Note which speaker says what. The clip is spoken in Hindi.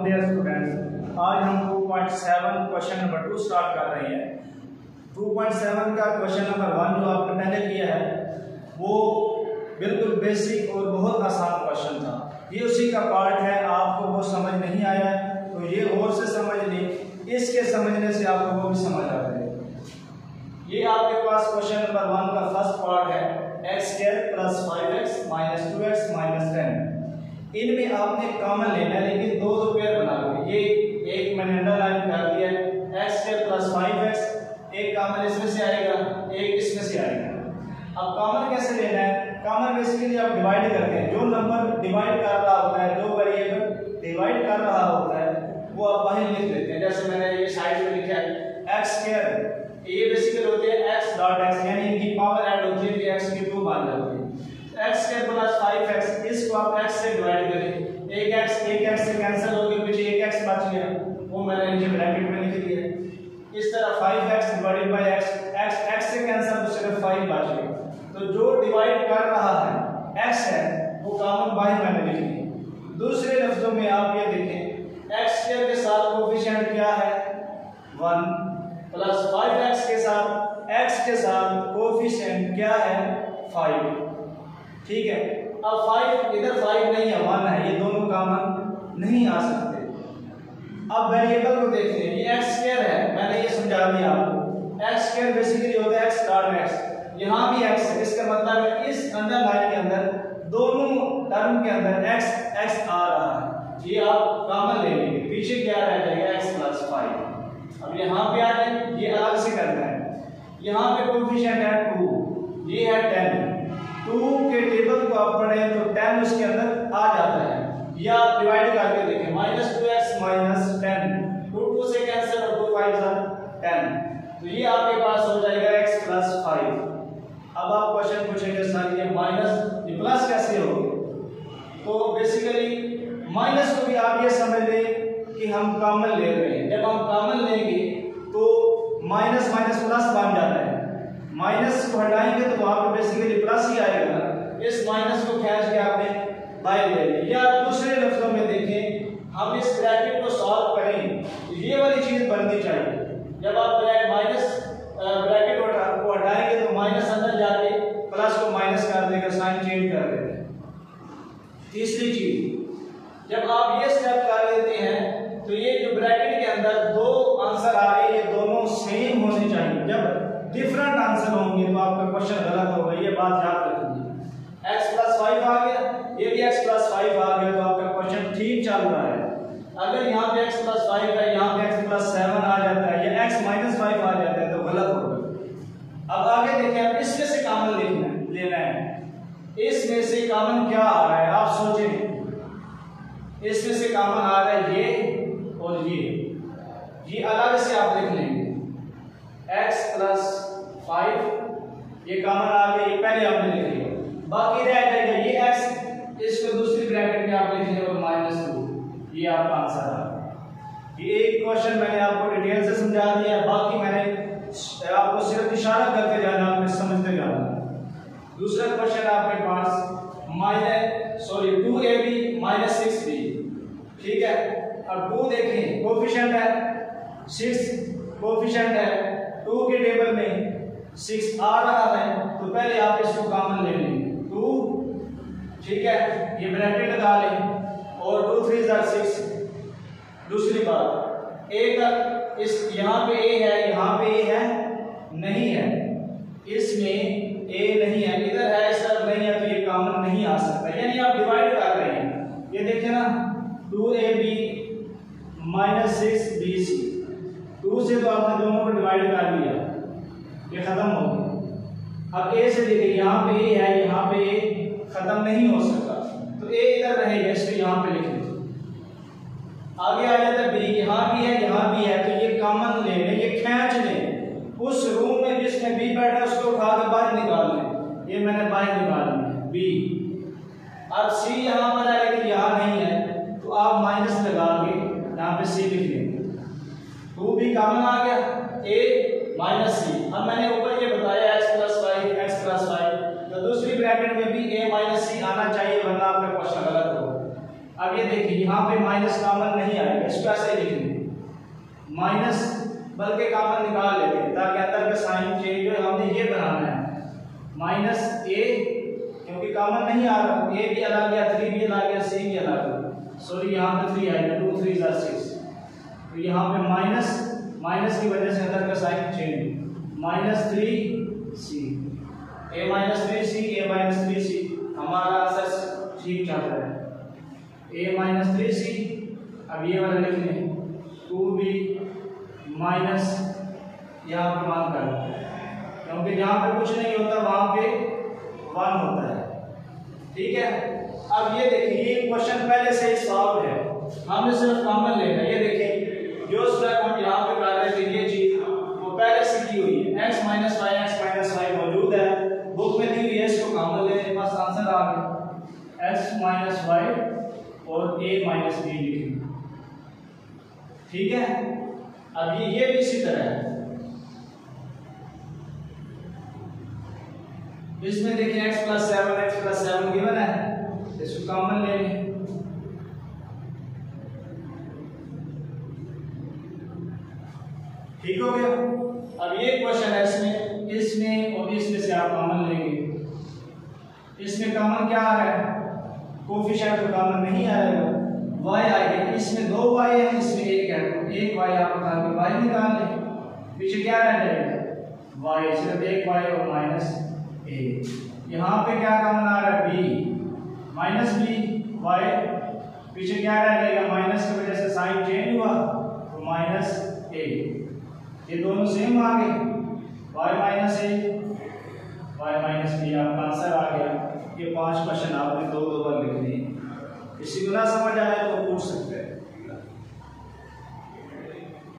Speaker 1: डियर स्टूडेंट्स, आज हम 2.7 क्वेश्चन नंबर 2 स्टार्ट कर रहे हैं। 2.7 का क्वेश्चन नंबर 1 जो आपने पहले किया है वो बिल्कुल बेसिक और बहुत आसान क्वेश्चन था। ये उसी का पार्ट है। आपको वो समझ नहीं आया तो ये और से समझ लें, इसके समझने से आपको वो भी समझ आ जाएगा। ये आपके पास क्वेश्चन नंबर 1 का फर्स्ट पार्ट है x² + 5x - 2x - 10। इनमें आपने कॉमन लेना है, लेकिन दो पेयर बना लो। ये एक मैंने अंडरलाइन कर दिया है, x² + 5x, एक कॉमन इसमें से आएगा, एक इसमें से आएगा। अब कॉमन कैसे लेना है? कॉमन बेसिकली आप डिवाइड करते हैं। जो नंबर डिवाइड कर रहा होता है, जो वेरिएबल डिवाइड कर रहा होता है वो आप बाहर लिख देते हैं। जैसे मैंने ये साइड में लिखा है x², ये बेसिकली होते हैं x.x, यानी इनकी पावर ऐड होती है कि x की 2 मान जाती है। x² + 5x, इसको आप x से डिवाइड करें, एक x से कैंसिल हो गया, पीछे एक x बच गया, वो मैंने नीचे ब्रैकेट में लिख दिया। इस तरह 5x / x से कैंसिल तो सिर्फ 5 बच गया। तो जो डिवाइड कर रहा है x है वो कॉमन बाहर मैंने लिख दिया। दूसरे लफ्जों में आप ये देखें, x² के साथ कोएफिशिएंट क्या है 1, प्लस 5x के साथ x के साथ कोएफिशिएंट क्या है 5। ठीक है, अब 5 इधर 5 नहीं है, 1 है, ये दोनों कॉमन नहीं आ सकते। अब वेरिएबल को देखते हैं, ये x² है, मैंने ये समझा दिया आपको। x² बेसिकली होता है x.x, यहाँ भी x है, इसका मतलब है इस अंडरलाइन के अंदर दोनों टर्म के अंदर x आ रहा है। ये आप कॉमन ले लेंगे, पीछे क्या रह जाएगा x + 5। अब यहाँ पे आ जाए, ये अलग से करना है। यहाँ पे कोएफिशिएंट है 2, ये है 10। 2 के टेबल को आप पढ़ें तो 10 उसके अंदर आ जाता है। या आप डिवाइड करके देखें, -2x - 10, 2 से कैंसिल और 2 5 10, तो ये आपके पास हो जाएगा x + 5। अब आप क्वेश्चन पूछेंगे सर ये प्लस कैसे होगा? तो बेसिकली माइनस को भी आप ये समझ लें कि हम कॉमन ले रहे हैं। जब हम कॉमन लेंगे तो माइनस प्लस बन जाता है। माइनस को हटाएंगे तो आपको बेसिकली प्लस ही आएगा ना। इस माइनस को खींच के आपने बाहर ले लिया। या दूसरे लफ्जों में देखें, हम इस ब्रैकेट को सॉल्व करें तो ये वाली चीज बननी चाहिए। जब आप माइनस ब्रैकेट को हटाएंगे तो माइनस अंदर जाके प्लस को माइनस कर देगा, साइन चेंज कर देगा। तीसरी चीज, जब आप ये स्टेप कर लेते हैं तो ये जो ब्रैकेट के अंदर दो आंसर आ रहे हैं, ये दोनों सेम होने चाहिए। जब डिफरेंट आंसर होंगे तो आपका क्वेश्चन गलत होगा, ये बात याद रखिए। x + 5 आ गया, ये भी x + 5 आ गया, तो आपका क्वेश्चन ठीक चल रहा है। अगर यहाँ पे x + 5 है, यहाँ पे x + 7 आ जाता है, या x - 5 आ जाता है तो गलत होगा। अब आगे देखें, अब इसमें से कॉमन लेना है। इसमें से कॉमन क्या आ रहा है आप सोचें। इसमें से कॉमन आ रहा है ये और ये अलग से आप लिख लेंगे। x + 5 ये कॉमन आ गया, ये पहले आपने लिख लिया, बाकी रह जाएगा ये x, इसको दूसरी ब्रैकेट में आप लिख लेंगे और -2, ये आपका आंसर है। ये एक क्वेश्चन मैंने आपको डिटेल से समझा दिया है, बाकी मैंने आपको सिर्फ इशारा करते जाना, आपने समझते जाना। दूसरा क्वेश्चन आपके पास 2ab - 6b। ठीक है, अब 2 देखें, कोएफिशिएंट है 6, कोएफिशिएंट है 2 के टेबल में 6 आ रहा है, तो पहले आप इसको कॉमन ले लेंगे 2। ठीक है, ये ब्रैकेट लगा लें और 2 3 6। दूसरी बात, एक इस यहाँ पे a है, यहाँ पे a है नहीं है, इसमें a नहीं है, इधर है इस तरफ नहीं है, तो ये कॉमन नहीं आ सकता। यानी आप डिवाइड कर रहे हैं, ये देखिए ना 2ab - 6bc, 2 से तो आपने दोनों को डिवाइड कर लिया, ये खत्म हो गया। अब a से देखिए, यहाँ पे a है, यहाँ पे a खत्म नहीं हो सकता, तो a इधर रहेगा, इसको यहाँ पे लिख लीजिए। आगे आ जाता है b, यहाँ भी है, यहाँ भी है, तो ये कॉमन ले लें, ये खींच लें। उस रूम में जिसमें b बैठा है उसको उठा के बाहर निकाल लें, ये मैंने बाहर निकाल लिया b। अब c यहाँ पर है लेकिन यहाँ नहीं है, तो आप माइनस लगा के यहाँ पे c लिख लेंगे। 2 भी कॉमन आ गया, a - c। अब मैंने ऊपर ये बताया x + 5, तो दूसरी ब्रैकेट में भी a - c आना चाहिए, वरना आपका क्वेश्चन गलत होगा। अब ये देखिए यहाँ पे माइनस कॉमन नहीं आएगा, इसको ऐसे ही लिखेंगे माइनस, बल्कि कॉमन निकाल लेते हैं ताकि अंदर का साइन चेंज हो। हमने ये बनाना है माइनस ए, क्योंकि कॉमन नहीं आ रहा, ए भी अलग गया, 3 भी अलग गया, सी भी अलग गया, सॉरी यहाँ पे 3 आएगा, 2 3 6, तो यहाँ पे माइनस की वजह से अंदर का sign change, -3c, a-3c, a-3c, हमारा आंसर ठीक चल रहा है, a-3c। अब ये वाला लिख लें 2b माइनस, यहाँ पे मान कर, क्योंकि जहाँ पे कुछ नहीं होता वहाँ पे 1 होता है, ठीक है। अब ये देखिए ये क्वेश्चन पहले से ही सॉल्व है, हमने सिर्फ कॉमन लेना है। ये देखिए जो स्टेप हम यहाँ पे कर रहे थे ये चीज वो पहले से की हुई है, x - y मौजूद है, बुक में दी हुई है, इसको कॉमन लेने बस आंसर आ गया, x - y और a - b लिखेंगे, ठीक है। अब ये भी इसी तरह है, इसमें देखिए x + 7 गिवन है, इसको कॉमन ले लें, ठीक हो गया। अब ये क्वेश्चन है, इसमें और इसमें से आप कॉमन लेंगे, इसमें कॉमन क्या आ रहा है, कोफिशिएंट तो कॉमन नहीं आएगा, y आएगा, इसमें 2 y है, इसमें 1 है, तो 1 y आप उठा के y निकाल लें, पीछे क्या रह जाएगा y, सिर्फ 1 y और -a। यहाँ पे क्या कॉमन आ रहा है b, -b y, पीछे क्या रह जाएगा, माइनस की वजह से साइन चेंज हुआ तो -a, ये दोनों सेम आ गए, y - a y - b, आपका आंसर आ गया। ये 5 क्वेश्चन आपने 2 बार लिख लिए, किसी को ना समझ आया तो पूछ सकते।